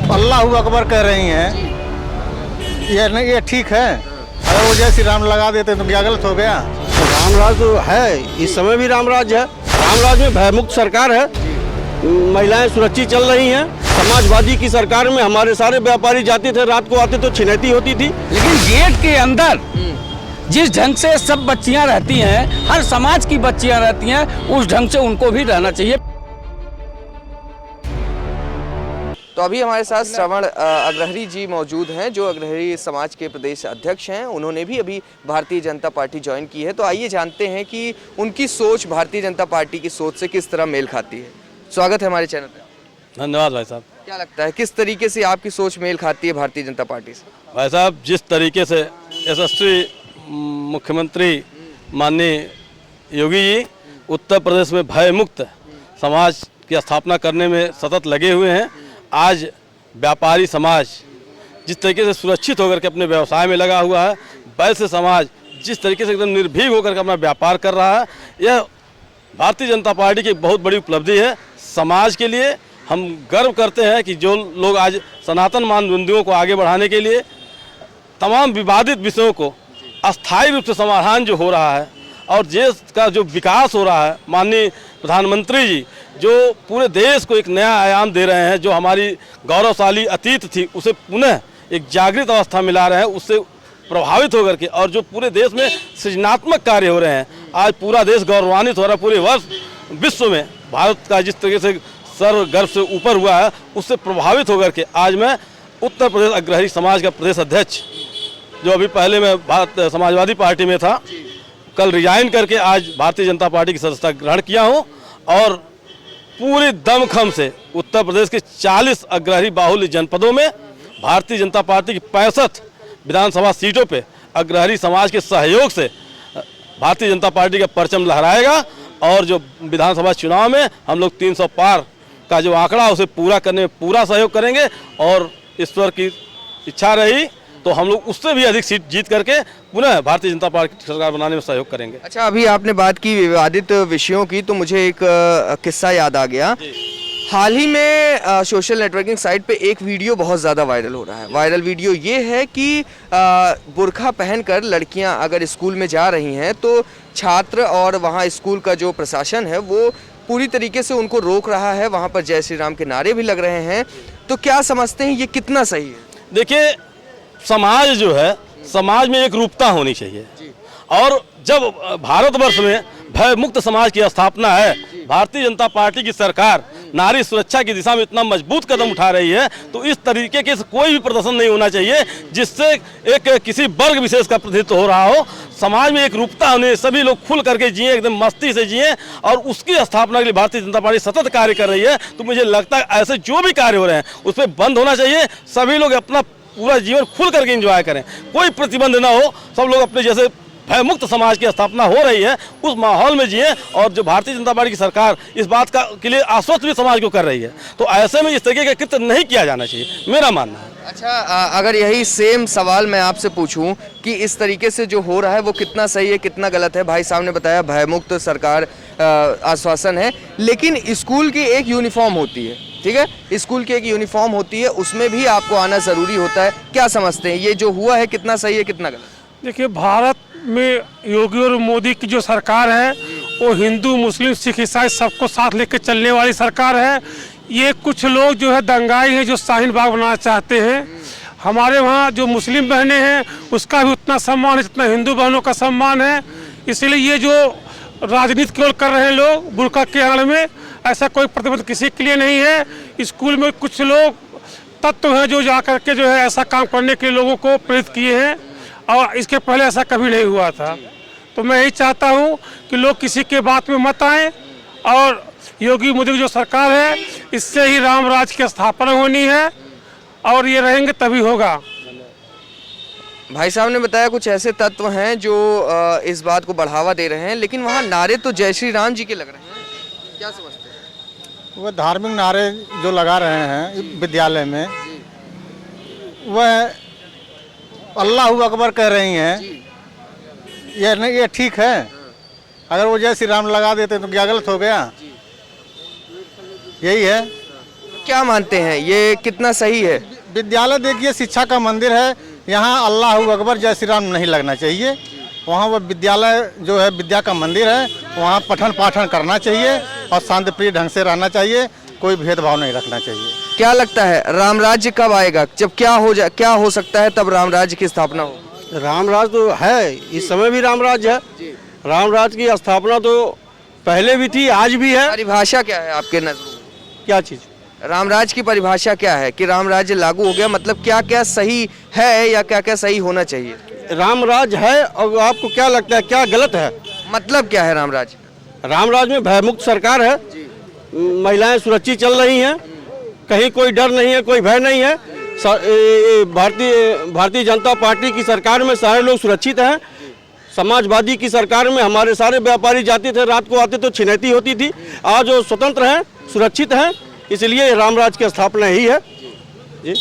अल्लाह अकबर कह रही हैं, ये नहीं, ये ठीक है। अगर वो जय श्री राम लगा देते तो क्या गलत हो गया? रामराज तो है, इस समय भी रामराज है। रामराज में भयमुक्त सरकार है, महिलाएं सुरक्षित चल रही हैं। समाजवादी की सरकार में हमारे सारे व्यापारी जाते थे, रात को आते तो छिनैती होती थी। लेकिन गेट के अंदर जिस ढंग से सब बच्चियां रहती हैं, हर समाज की बच्चियां रहती हैं, उस ढंग से उनको भी रहना चाहिए। तो अभी हमारे साथ श्रवण अग्रहरी जी मौजूद हैं, जो अग्रहरी समाज के प्रदेश अध्यक्ष हैं। उन्होंने भी अभी भारतीय जनता पार्टी ज्वाइन की है। तो आइए जानते हैं कि उनकी सोच भारतीय जनता पार्टी की सोच से किस तरह मेल खाती है। स्वागत है हमारे चैनल पे। धन्यवाद भाई साहब। क्या लगता है किस तरीके से आपकी सोच मेल खाती है भारतीय जनता पार्टी से? भाई साहब, जिस तरीके से यशस्वी मुख्यमंत्री माननीय योगी जी उत्तर प्रदेश में भय मुक्त समाज की स्थापना करने में सतत लगे हुए हैं। आज व्यापारी समाज जिस तरीके से सुरक्षित होकर के अपने व्यवसाय में लगा हुआ है, वैसे समाज जिस तरीके से एकदम निर्भीक होकर के अपना व्यापार कर रहा है, यह भारतीय जनता पार्टी की एक बहुत बड़ी उपलब्धि है। समाज के लिए हम गर्व करते हैं कि जो लोग आज सनातन मानदंडों को आगे बढ़ाने के लिए तमाम विवादित विषयों को अस्थायी रूप से समाधान जो हो रहा है और देश का जो विकास हो रहा है, माननीय प्रधानमंत्री जी जो पूरे देश को एक नया आयाम दे रहे हैं, जो हमारी गौरवशाली अतीत थी उसे पुनः एक जागृत अवस्था मिला रहे हैं, उससे प्रभावित होकर के, और जो पूरे देश में सृजनात्मक कार्य हो रहे हैं, आज पूरा देश गौरवान्वित हो रहा है। पूरे विश्व में भारत का जिस तरीके से सर्व गर्व से ऊपर हुआ है, उससे प्रभावित होकर के आज मैं उत्तर प्रदेश अग्रहरी समाज का प्रदेश अध्यक्ष, जो अभी पहले मैं भारत समाजवादी पार्टी में था, कल रिजाइन करके आज भारतीय जनता पार्टी की सदस्यता ग्रहण किया हूं और पूरी दमखम से उत्तर प्रदेश के 40 अग्रहरी बाहुल्य जनपदों में भारतीय जनता पार्टी की 65 विधानसभा सीटों पे अग्रहरी समाज के सहयोग से भारतीय जनता पार्टी का परचम लहराएगा और जो विधानसभा चुनाव में हम लोग 300 पार का जो आंकड़ा उसे पूरा करने में पूरा सहयोग करेंगे और ईश्वर की इच्छा रही तो हम लोग उससे भी अधिक सीट जीत करके पुनः भारतीय जनता पार्टी की सरकार बनाने में सहयोग करेंगे। अच्छा, अभी आपने बात की विवादित विषयों की, तो मुझे एक किस्सा याद आ गया। हाल ही में सोशल नेटवर्किंग साइट पे एक वीडियो बहुत ज़्यादा वायरल हो रहा है। वायरल वीडियो ये है कि बुर्का पहनकर लड़कियां अगर स्कूल में जा रही हैं तो छात्र और वहाँ स्कूल का जो प्रशासन है वो पूरी तरीके से उनको रोक रहा है। वहाँ पर जय श्री राम के नारे भी लग रहे हैं। तो क्या समझते हैं ये कितना सही है? देखिए, समाज जो है, समाज में एक रूपता होनी चाहिए और जब भारतवर्ष में भय मुक्त समाज की स्थापना है, भारतीय जनता पार्टी की सरकार नारी सुरक्षा की दिशा में इतना मजबूत कदम उठा रही है, तो इस तरीके के कोई भी प्रदर्शन नहीं होना चाहिए जिससे एक किसी वर्ग विशेष का प्रतिनिधित्व हो रहा हो। समाज में एक रूपता होने, सभी लोग खुल करके जिए, एकदम मस्ती से जिए और उसकी स्थापना के लिए भारतीय जनता पार्टी सतत कार्य कर रही है। तो मुझे लगता है ऐसे जो भी कार्य हो रहे हैं उस पर बंद होना चाहिए। सभी लोग अपना पूरा जीवन खुल करके एंजॉय करें, कोई प्रतिबंध ना हो, सब लोग अपने जैसे भयमुक्त समाज की स्थापना हो रही है उस माहौल में जिए। और जो भारतीय जनता पार्टी की सरकार इस बात का के लिए आश्वस्त भी समाज को कर रही है, तो ऐसे में इस तरीके का कृत्य नहीं किया जाना चाहिए, मेरा मानना है। अच्छा, अगर यही सेम सवाल मैं आपसे पूछूं कि इस तरीके से जो हो रहा है वो कितना सही है कितना गलत है? भाई साहब ने बताया भयमुक्त सरकार आश्वासन है, लेकिन स्कूल की एक यूनिफॉर्म होती है, ठीक है, स्कूल की एक यूनिफॉर्म होती है, उसमें भी आपको आना ज़रूरी होता है। क्या समझते हैं ये जो हुआ है कितना सही है कितना गलत? देखिए, भारत में योगी और मोदी की जो सरकार है वो हिंदू मुस्लिम सिख ईसाई सबको साथ लेकर चलने वाली सरकार है। ये कुछ लोग जो है दंगाई हैं जो शाहीन बाग बनाना चाहते हैं। हमारे वहाँ जो मुस्लिम बहनें हैं उसका भी उतना सम्मान है जितना हिंदू बहनों का सम्मान है। इसलिए ये जो राजनीति केवल कर रहे हैं लोग बुर्का के आड़ में, ऐसा कोई प्रतिबंध किसी के लिए नहीं है। स्कूल में कुछ लोग तत्व हैं जो जा करके जो है ऐसा काम करने के लिए लोगों को प्रेरित किए हैं और इसके पहले ऐसा कभी नहीं हुआ था। तो मैं यही चाहता हूं कि लोग किसी के बात में मत आएं और योगी मोदी की जो सरकार है इससे ही राम राज की स्थापना होनी है और ये रहेंगे तभी होगा। भाई साहब ने बताया कुछ ऐसे तत्व हैं जो इस बात को बढ़ावा दे रहे हैं, लेकिन वहाँ नारे तो जय श्री राम जी के लग रहे हैं। क्या समझते हैं? वह धार्मिक नारे जो लगा रहे हैं विद्यालय में, वह अल्लाह अकबर कह रही हैं, ये नहीं, ये ठीक है। अगर वो जय श्री राम लगा देते तो क्या गलत हो गया? यही है। क्या मानते हैं ये कितना सही है? विद्यालय देखिए शिक्षा का मंदिर है, यहाँ अल्लाह अकबर जय श्री राम नहीं लगना चाहिए। वहाँ वो विद्यालय जो है विद्या का मंदिर है, वहाँ पठन पाठन करना चाहिए और शांतिप्रिय ढंग से रहना चाहिए, कोई भेदभाव नहीं रखना चाहिए। क्या लगता है राम राज्य कब आएगा, जब क्या हो सकता है तब राम राज्य की स्थापना हो? राम राज तो है, इस समय भी राम राज है। राम राज की स्थापना तो पहले भी थी, आज भी है। परिभाषा क्या है आपके नजरों में? क्या चीज? रामराज की परिभाषा क्या है कि राम राज्य लागू हो गया, मतलब क्या क्या सही है या क्या क्या सही होना चाहिए? राम राज है और आपको क्या लगता है क्या गलत है? मतलब क्या है राम राज्य? राम राज में भयमुक्त सरकार है, महिलाएं सुरक्षित चल रही हैं, कहीं कोई डर नहीं है, कोई भय नहीं है। भारतीय जनता पार्टी की सरकार में सारे लोग सुरक्षित हैं। समाजवादी की सरकार में हमारे सारे व्यापारी जाते थे, रात को आते तो छिनैती होती थी। आज वो स्वतंत्र हैं, सुरक्षित हैं, इसलिए रामराज की स्थापना ही है। जी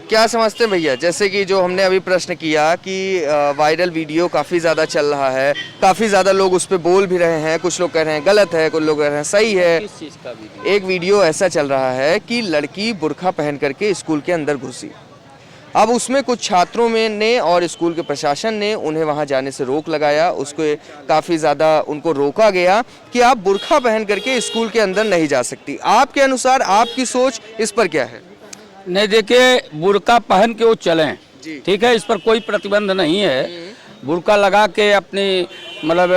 क्या समझते हैं भैया, जैसे कि जो हमने अभी प्रश्न किया कि वायरल वीडियो काफ़ी ज़्यादा चल रहा है, काफ़ी ज़्यादा लोग उस पर बोल भी रहे हैं, कुछ लोग कह रहे हैं गलत है, कुछ लोग कह रहे हैं सही है। किस चीज़ का वीडियो? एक वीडियो ऐसा चल रहा है कि लड़की बुर्का पहन करके स्कूल के अंदर घुसी। अब उसमें कुछ छात्रों में ने और स्कूल के प्रशासन ने उन्हें वहां जाने से रोक लगाया, उसको काफ़ी ज़्यादा उनको रोका गया कि आप बुर्का पहन करके स्कूल के अंदर नहीं जा सकती। आपके अनुसार आपकी सोच इस पर क्या है? नहीं देखिए, बुर्का पहन के वो चलें, ठीक है, इस पर कोई प्रतिबंध नहीं है। बुर्का लगा के अपनी मतलब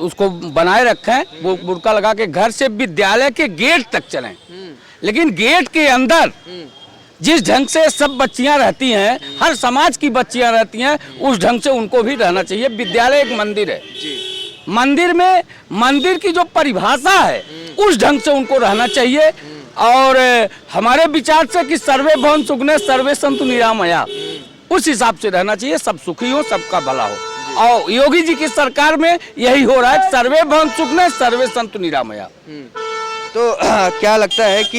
उसको बनाए रखें, वो बुर्का लगा के घर से विद्यालय के गेट तक चलें, लेकिन गेट के अंदर जिस ढंग से सब बच्चियां रहती हैं, हर समाज की बच्चियां रहती हैं, उस ढंग से उनको भी रहना चाहिए। विद्यालय एक मंदिर है, मंदिर में मंदिर की जो परिभाषा है उस ढंग से उनको रहना चाहिए। और हमारे विचार से कि सर्वे भवन सुखने सर्वे संतु निरामया, उस हिसाब से रहना चाहिए, सब सुखी हो, सबका भला हो। और योगी जी की सरकार में यही हो रहा है, सर्वे भवन सुखने सर्वे संतु निरामया। तो क्या लगता है कि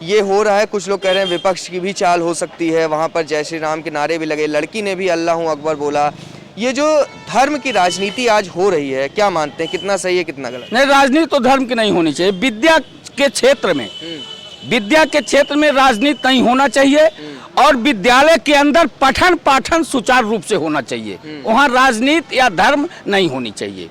ये हो रहा है? कुछ लोग कह रहे हैं विपक्ष की भी चाल हो सकती है, वहाँ पर जय श्री राम के नारे भी लगे, लड़की ने भी अल्लाह अकबर बोला। ये जो धर्म की राजनीति आज हो रही है, क्या मानते हैं कितना सही है कितना गलत? नहीं, राजनीति तो धर्म की नहीं होनी चाहिए। विद्या के क्षेत्र में राजनीति नहीं होना चाहिए, और विद्यालय के अंदर पठन पाठन सुचारू रूप से होना चाहिए, वहाँ राजनीति या धर्म नहीं होनी चाहिए।